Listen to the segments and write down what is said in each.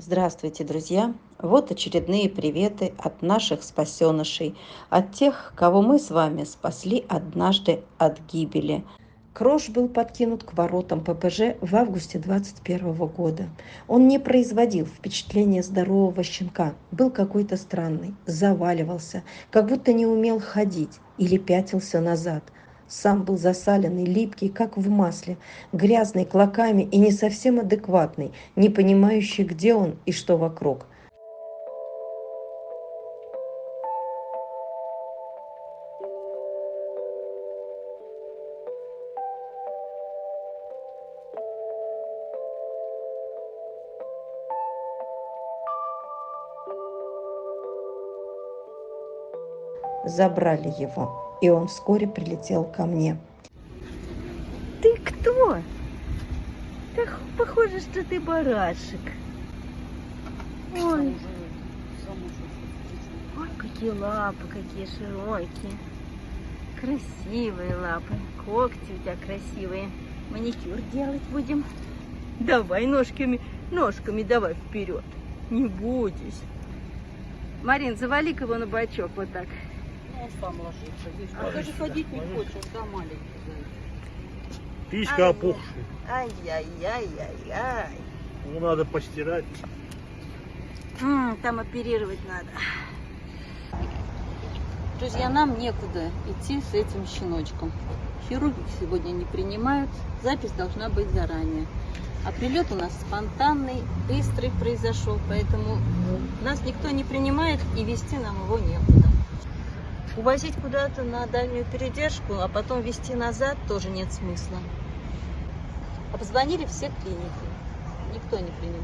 Здравствуйте, друзья! Вот очередные приветы от наших спасенышей, от тех, кого мы с вами спасли однажды от гибели. Крош был подкинут к воротам ППЖ в августе 21 года. Он не производил впечатления здорового щенка, был какой-то странный, заваливался, как будто не умел ходить или пятился назад. Сам был засаленный, липкий, как в масле, грязный, клоками и не совсем адекватный, не понимающий, где он и что вокруг. Забрали его, и он вскоре прилетел ко мне. Ты кто? Так похоже, что ты барашек. Ой, ой, какие лапы, какие широкие. Красивые лапы. Когти у тебя красивые. Маникюр делать будем. Давай ножками давай вперед. Не будешь. Марин, завали-ка его на бочок вот так. Он сам ложится. Видишь, даже ходить не хочет, да, маленький. Писька опухшая. Ай-яй-яй-яй-яй. Его надо постирать. Там оперировать надо. Друзья, нам некуда идти с этим щеночком. Хирурги сегодня не принимают. Запись должна быть заранее. А прилет у нас спонтанный, быстрый произошел, поэтому нас никто не принимает и везти нам его некуда. Увозить куда-то на дальнюю передержку, а потом везти назад тоже нет смысла. А позвонили все клиники. Никто не принимает.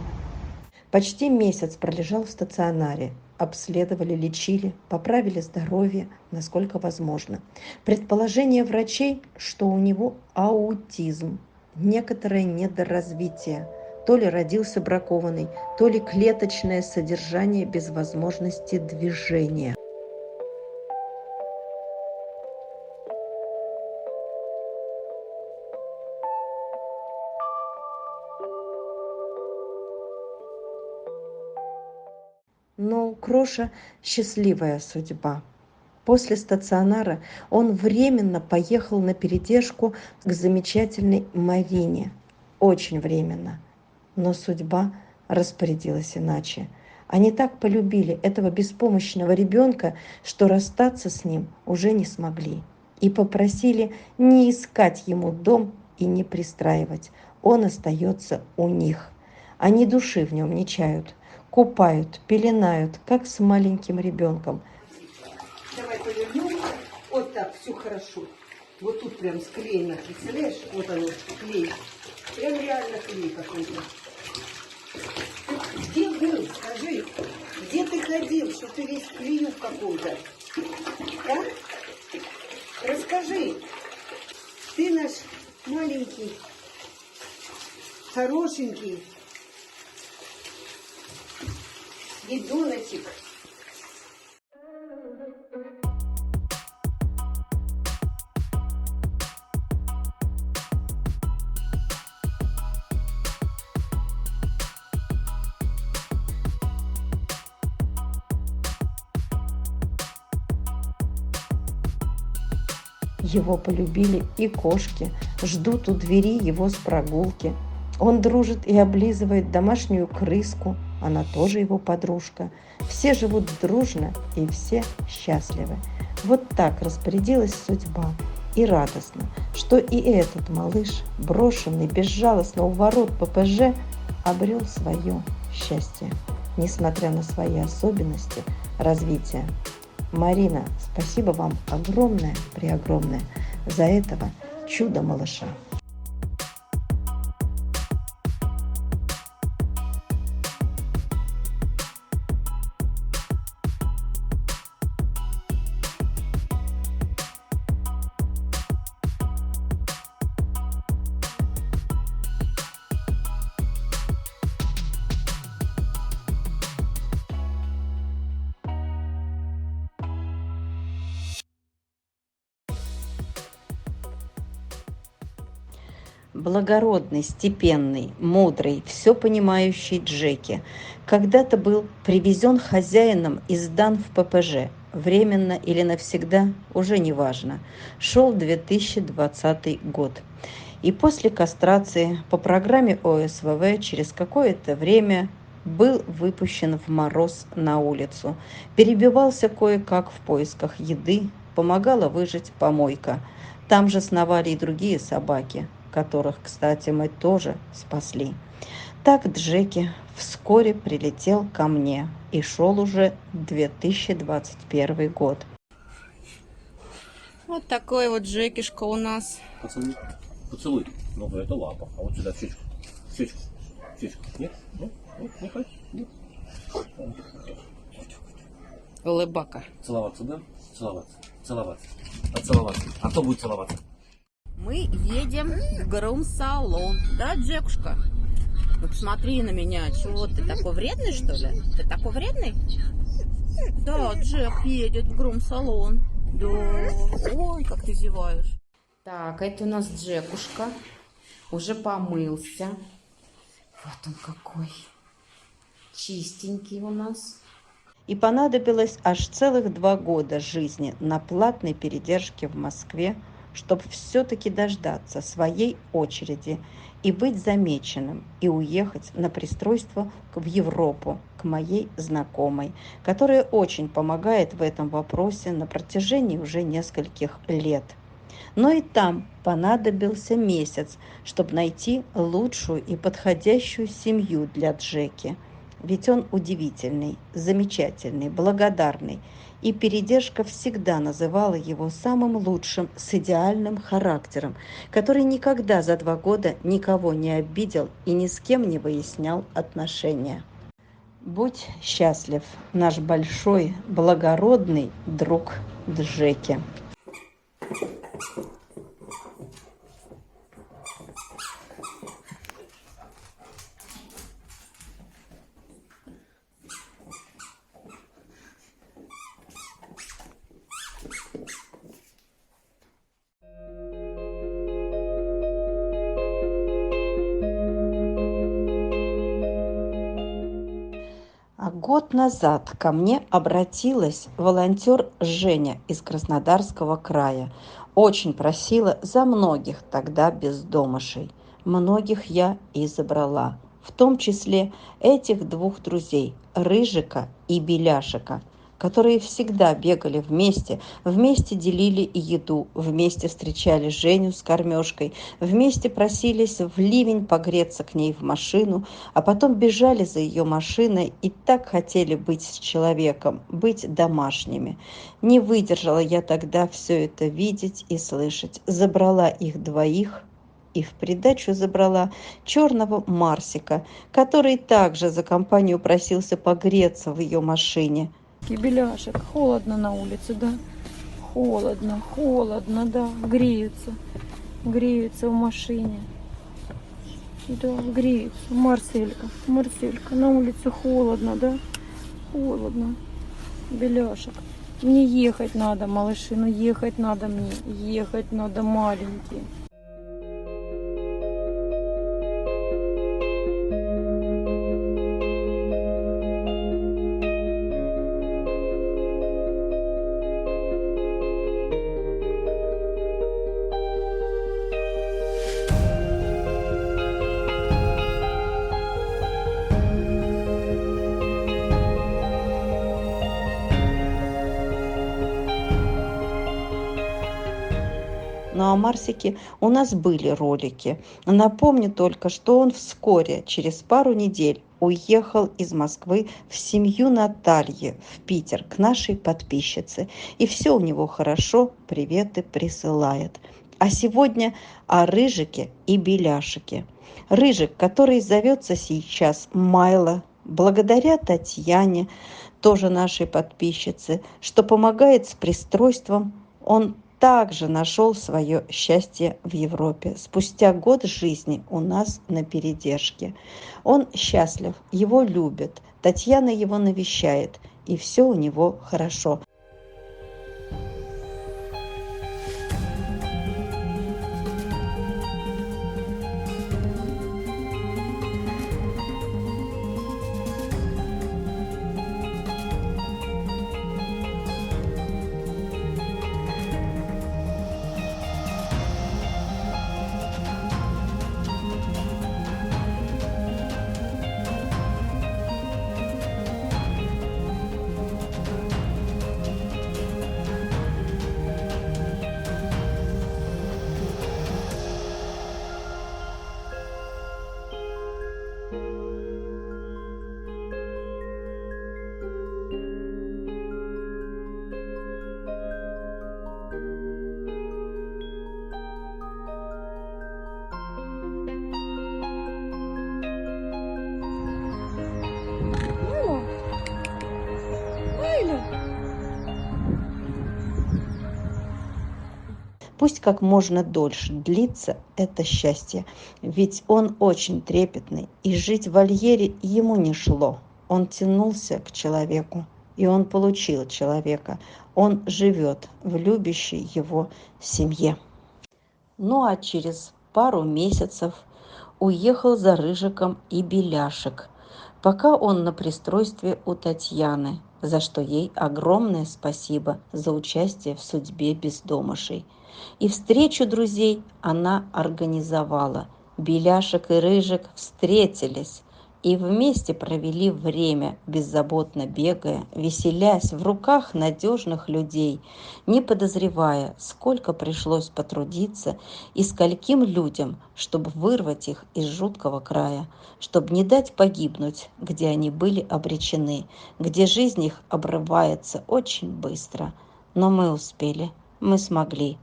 Почти месяц пролежал в стационаре. Обследовали, лечили, поправили здоровье, насколько возможно. Предположение врачей, что у него аутизм, некоторое недоразвитие. То ли родился бракованный, то ли клеточное содержание без возможности движения. Но у Кроша счастливая судьба. После стационара он временно поехал на передержку к замечательной Марине. Очень временно. Но судьба распорядилась иначе. Они так полюбили этого беспомощного ребенка, что расстаться с ним уже не смогли. И попросили не искать ему дом и не пристраивать. Он остается у них. Они души в нем не чают. Купают, пеленают, как с маленьким ребенком. Давай повернем. Вот так, все хорошо. Вот тут прям склеено, представляешь? Вот оно, клей. Прям реально клей какой-то. Где был, скажи? Где ты ходил, что ты весь в клею какой-то? А? Расскажи. Ты наш маленький, хорошенький ребеночек. Его полюбили и кошки, ждут у двери его с прогулки. Он дружит и облизывает домашнюю крыску, она тоже его подружка. Все живут дружно и все счастливы. Вот так распорядилась судьба. И радостно, что и этот малыш, брошенный безжалостно у ворот ППЖ, обрел свое счастье, несмотря на свои особенности развития. Марина, спасибо вам огромное, преогромное за этого чудо-малыша. Благородный, степенный, мудрый, все понимающий Джеки когда-то был привезен хозяином и сдан в ППЖ. Временно или навсегда, уже не важно. Шел 2020 год. И после кастрации по программе ОСВВ через какое-то время был выпущен в мороз на улицу. Перебивался кое-как в поисках еды, помогала выжить помойка. Там же сновали и другие собаки, которых, кстати, мы тоже спасли. Так Джеки вскоре прилетел ко мне, и шел уже 2021 год. Вот такой вот Джекишка у нас. Поцелуй. Поцелуй. Ну, это лапа. А вот сюда, в щечку. В щечку. В щечку. Нет? Нет? Нет? Не хочешь? Нет? Улыбака. Целоваться, да? Целоваться. Целоваться. Целоваться. А кто будет целоваться? Мы едем в грум-салон. Да, Джекушка? Ну, посмотри на меня. Чего, ты такой вредный, что ли? Ты такой вредный? Да, Джек едет в грум-салон. Да. Ой, как ты зеваешь. Так, это у нас Джекушка. Уже помылся. Вот он какой. Чистенький у нас. И понадобилось аж целых 2 года жизни на платной передержке в Москве, чтобы все-таки дождаться своей очереди и быть замеченным, и уехать на пристройство в Европу к моей знакомой, которая очень помогает в этом вопросе на протяжении уже нескольких лет. Но и там понадобился месяц, чтобы найти лучшую и подходящую семью для Джеки. Ведь он удивительный, замечательный, благодарный, и передержка всегда называла его самым лучшим, с идеальным характером, который никогда за 2 года никого не обидел и ни с кем не выяснял отношения. Будь счастлив, наш большой, благородный друг Джеки. А год назад ко мне обратилась волонтер Женя из Краснодарского края. Очень просила за многих тогда бездомышей. Многих я и забрала. В том числе этих 2 друзей, Рыжика и Беляшика, которые всегда бегали вместе, вместе делили еду, вместе встречали Женю с кормежкой, вместе просились в ливень погреться к ней в машину, а потом бежали за ее машиной и так хотели быть с человеком, быть домашними. Не выдержала я тогда все это видеть и слышать. Забрала их 2 и в придачу забрала черного Марсика, который также за компанию просился погреться в ее машине. Беляшек, холодно на улице, да? Холодно, холодно, да. Греются в машине. Да, греются. Марселька, на улице холодно, да? Холодно. Беляшек. Мне ехать надо, малыши, ну ехать надо мне. Ехать надо, маленькие. Ну, о Марсике у нас были ролики. Напомню только, что он вскоре, через пару недель, уехал из Москвы в семью Натальи в Питер к нашей подписчице. И все у него хорошо, приветы присылает. А сегодня о Рыжике и Беляшике. Рыжик, который зовется сейчас Майло, благодаря Татьяне, тоже нашей подписчице, что помогает с пристройством, он также нашел свое счастье в Европе. Спустя год жизни у нас на передержке. Он счастлив, его любят, Татьяна его навещает, и все у него хорошо. Пусть как можно дольше длится это счастье, ведь он очень трепетный, и жить в вольере ему не шло. Он тянулся к человеку, и он получил человека. Он живет в любящей его семье. Ну а через пару месяцев уехал за Рыжиком и Беляшек, пока он на пристройстве у Татьяны, за что ей огромное спасибо за участие в судьбе бездомышей. И встречу друзей она организовала. Беляшек и Рыжик встретились и вместе провели время, беззаботно бегая, веселясь в руках надежных людей, не подозревая, сколько пришлось потрудиться и скольким людям, чтобы вырвать их из жуткого края, чтобы не дать погибнуть, где они были обречены, где жизнь их обрывается очень быстро. Но мы успели, мы смогли.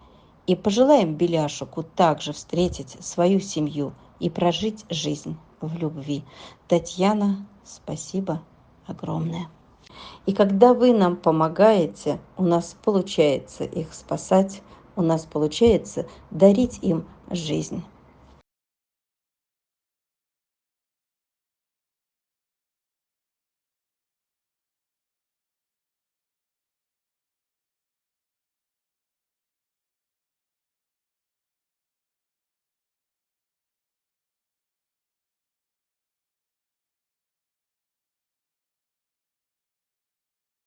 И пожелаем Беляшику также встретить свою семью и прожить жизнь в любви. Татьяна, спасибо огромное. И когда вы нам помогаете, у нас получается их спасать, у нас получается дарить им жизнь.